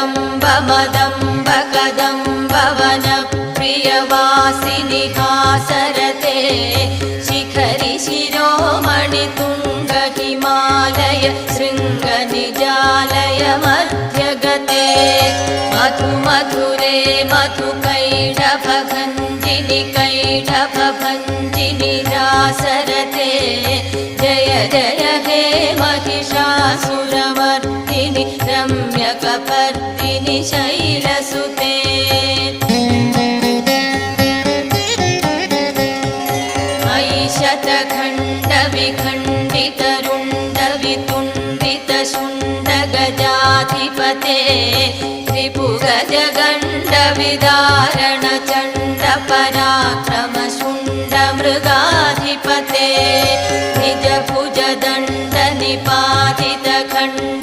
जगदम्ब मदम्ब कदम्ब वन प्रियवासिनि हासरते शिखरि शिरोमणि तुंग हिमालय शृंग निजालय मध्यगते मधु मधुरे मधु कैटभ भञ्जिनि रासरते जय जय हे महिषासुरमर्दिनि रम्यकपर्दिनि शैलसुते मयि शतखण्ड विखण्डित रुण्ड वितुण्डित शुण्ड गजाधिपते त्रिपुगज गण्ड विदारण चण्ड पराक्रम शुण्ड मृगाधिपते निज भुज दण्ड निपातित खण्ड